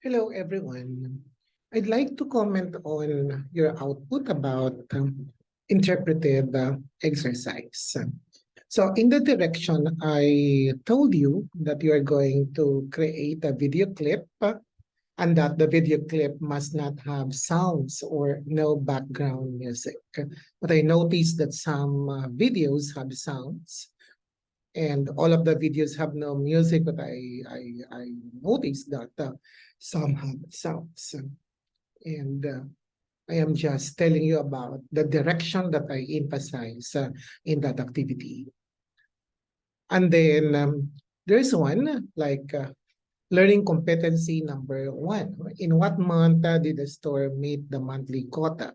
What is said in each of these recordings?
Hello, everyone. I'd like to comment on your output about interpretive exercise. So in the direction, I told you that you are going to create a video clip and that the video clip must not have sounds or no background music. But I noticed that some videos have sounds and all of the videos have no music, but I noticed that some have sounds. And I am just telling you about the direction that I emphasize in that activity. And then there's one like learning competency number 1. In what month did the store meet the monthly quota?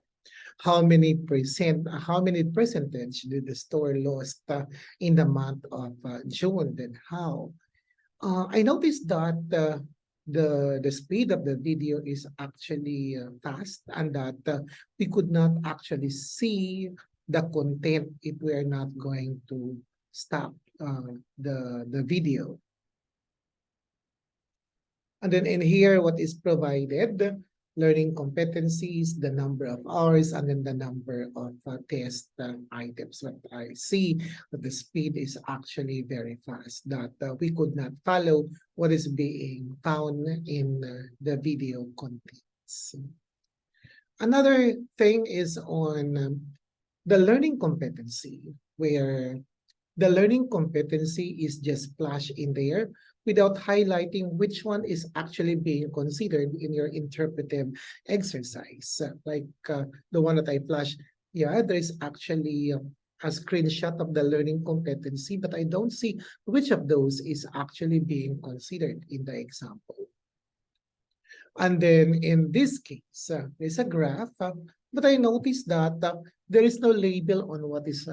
How many percentage did the store lost in the month of June? Then how? I noticed that the speed of the video is actually fast, and that we could not actually see the content if we are not going to stop the video. And then in here, what is provided, learning competencies, the number of hours, and then the number of test items. What I see that the speed is actually very fast, that we could not follow what is being found in the video contents. Another thing is on the learning competency, where the learning competency is just flashed in there without highlighting which one is actually being considered in your interpretive exercise. Like the one that I flashed, yeah, there is actually a screenshot of the learning competency, but I don't see which of those is actually being considered in the example. And then in this case, there's a graph, but I noticed that there is no label on what is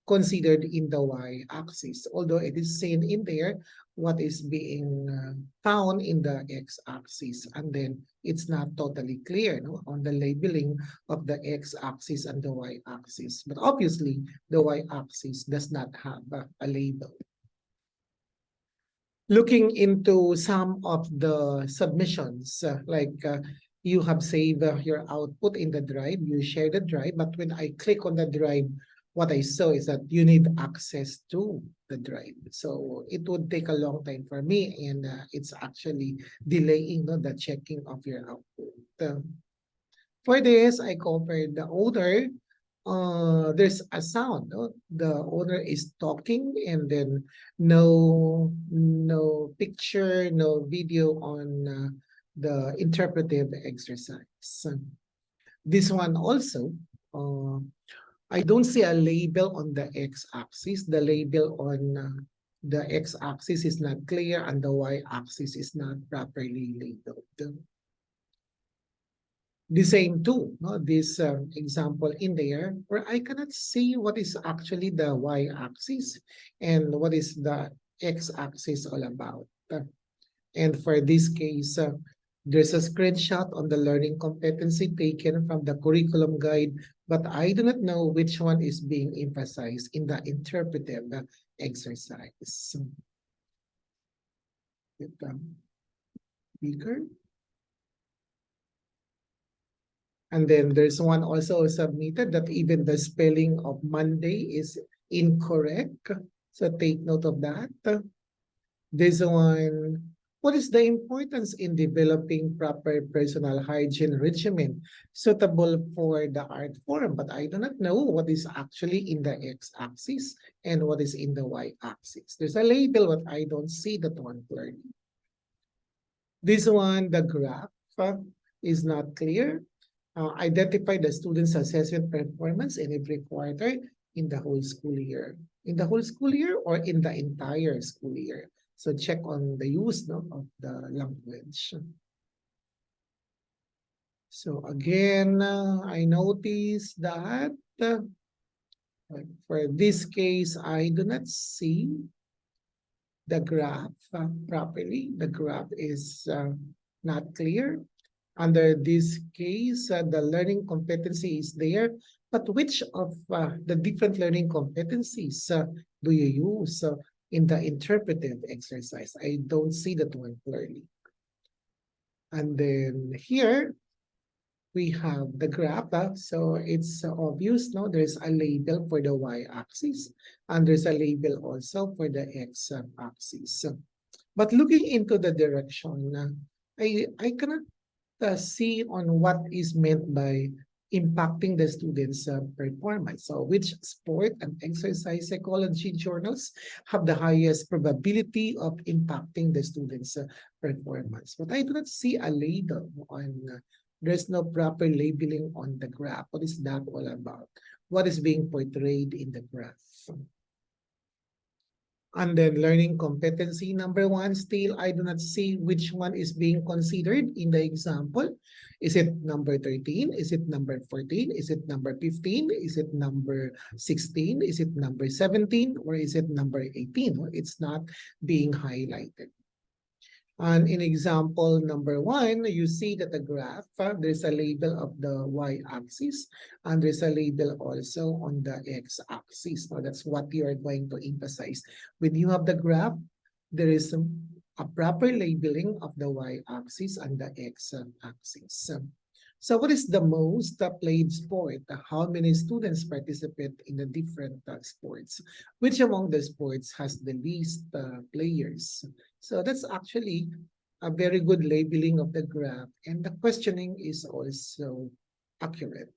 considered in the y-axis, although it is seen in there what is being found in the x-axis, and then it's not totally clear on the labeling of the x-axis and the y-axis. But obviously, the y-axis does not have a label. Looking into some of the submissions, you have saved your output in the drive, you share the drive, but when I click on the drive, what I saw is that you need access to the drive. So it would take a long time for me, and it's actually delaying the checking of your output. For this, I covered the owner. There's a sound. The owner is talking, and then no picture, no video on the interpretive exercise. This one also, I don't see a label on the x-axis. The label on the x-axis is not clear, and the y-axis is not properly labeled. The same too, this example in there, where I cannot see what is actually the y-axis and what is the x-axis all about. And for this case, there's a screenshot on the learning competency taken from the curriculum guide, but I do not know which one is being emphasized in the interpretive exercise. Bigger. And then there's one also submitted that even the spelling of Monday is incorrect. So take note of that. This one, what is the importance in developing proper personal hygiene regimen suitable for the art form? But I do not know what is actually in the x-axis and what is in the y-axis. There's a label, but I don't see that one clearly. This one, the graph is not clear. Identify the student's assessment performance in every quarter in the whole school year. In the whole school year or in the entire school year? So check on the use of the language. So again, I noticed that for this case, I do not see the graph properly. The graph is not clear. Under this case, the learning competency is there, but which of the different learning competencies do you use in the interpretive exercise? I don't see that one clearly. And then here we have the graph. So it's obvious, no? There's a label for the y-axis and there's a label also for the x-axis. But looking into the direction, I cannot see on what is meant by impacting the students' performance. So which sport and exercise psychology journals have the highest probability of impacting the students' performance? But I do not see a label on, there's no proper labeling on the graph. What is that all about? What is being portrayed in the graph? And then learning competency number one, still I do not see which one is being considered in the example. Is it number 13? Is it number 14? Is it number 15? Is it number 16? Is it number 17? Or is it number 18? It's not being highlighted. And in example number one, you see that the graph, there's a label of the y-axis, and there's a label also on the x-axis. So that's what you are going to emphasize. When you have the graph, there is a proper labeling of the y-axis and the x-axis. So what is the most played sport? How many students participate in the different sports? Which among the sports has the least players? So that's actually a very good labeling of the graph, and the questioning is also accurate.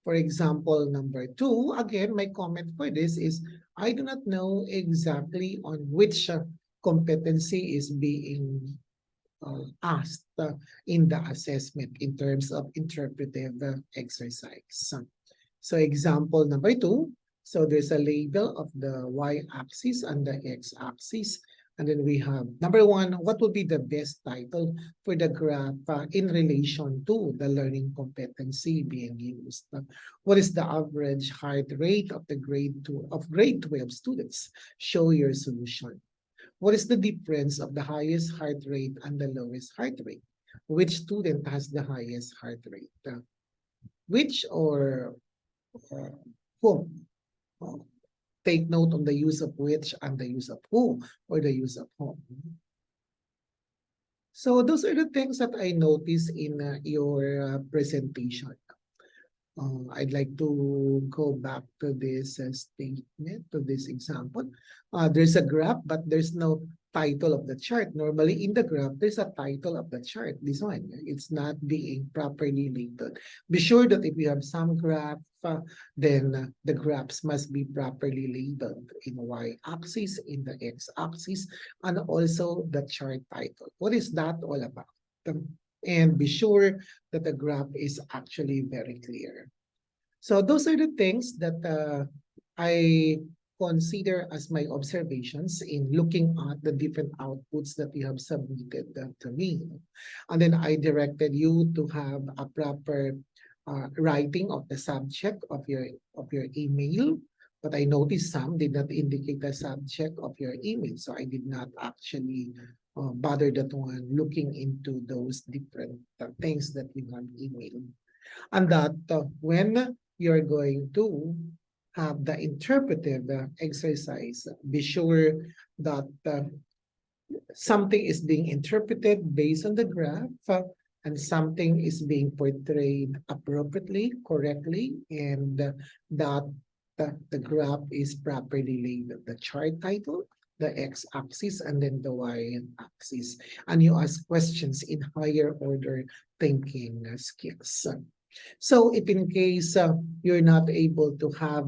For example, number two, again, my comment for this is, I do not know exactly on which competency is being asked in the assessment in terms of interpretive exercise. So example number two, so there's a label of the y-axis and the x-axis. And then we have number one, what would be the best title for the graph in relation to the learning competency being used? What is the average heart rate of the grade 12 students? Show your solution. What is the difference of the highest heart rate and the lowest heart rate? Which student has the highest heart rate? Which or whom? Take note on the use of which and the use of who or the use of whom. So those are the things that I noticed in your presentation. I'd like to go back to this statement, to this example. There's a graph, but there's no title of the chart. Normally in the graph, there's a title of the chart. This one, it's not being properly labeled. Be sure that if you have some graph, then the graphs must be properly labeled in y-axis, in the x-axis, and also the chart title. What is that all about? And be sure that the graph is actually very clear. So those are the things that I consider as my observations in looking at the different outputs that you have submitted to me. And then I directed you to have a proper writing of the subject of your email. But I noticed some did not indicate the subject of your email. So I did not actually bother that one looking into those different things that you have emailed. And that when you're going to have the interpretive exercise, be sure that something is being interpreted based on the graph and something is being portrayed appropriately, correctly, and that the graph is properly labeled. The chart title, the x-axis, and then the y-axis. And you ask questions in higher order thinking skills. So if in case you're not able to have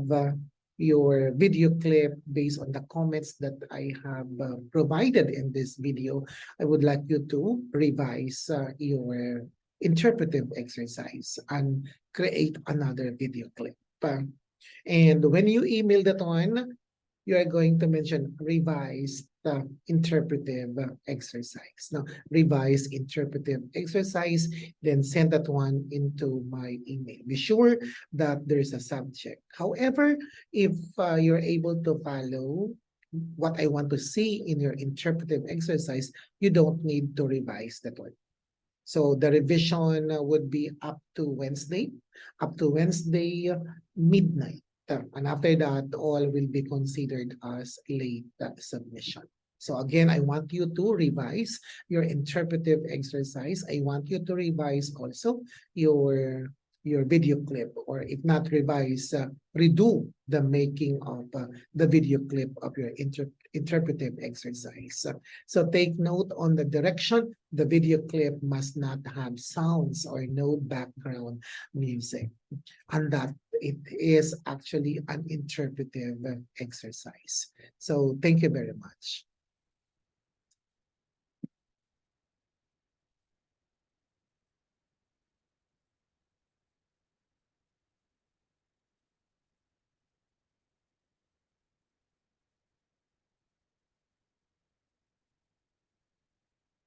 your video clip based on the comments that I have provided in this video, I would like you to revise your interpretive exercise and create another video clip. And when you email that one, you are going to mention revised interpretive exercise. Now, revised interpretive exercise, then send that one into my email. Be sure that there's a subject. However, if you're able to follow what I want to see in your interpretive exercise, you don't need to revise that one. So the revision would be up to Wednesday midnight. And after that, all will be considered as late submission. So again, I want you to revise your interpretive exercise. I want you to revise also your video clip, or if not revise, redo the making of the video clip of your interpretive exercise. So take note on the direction. The video clip must not have sounds or no background music, and that it is actually an interpretive exercise. So thank you very much.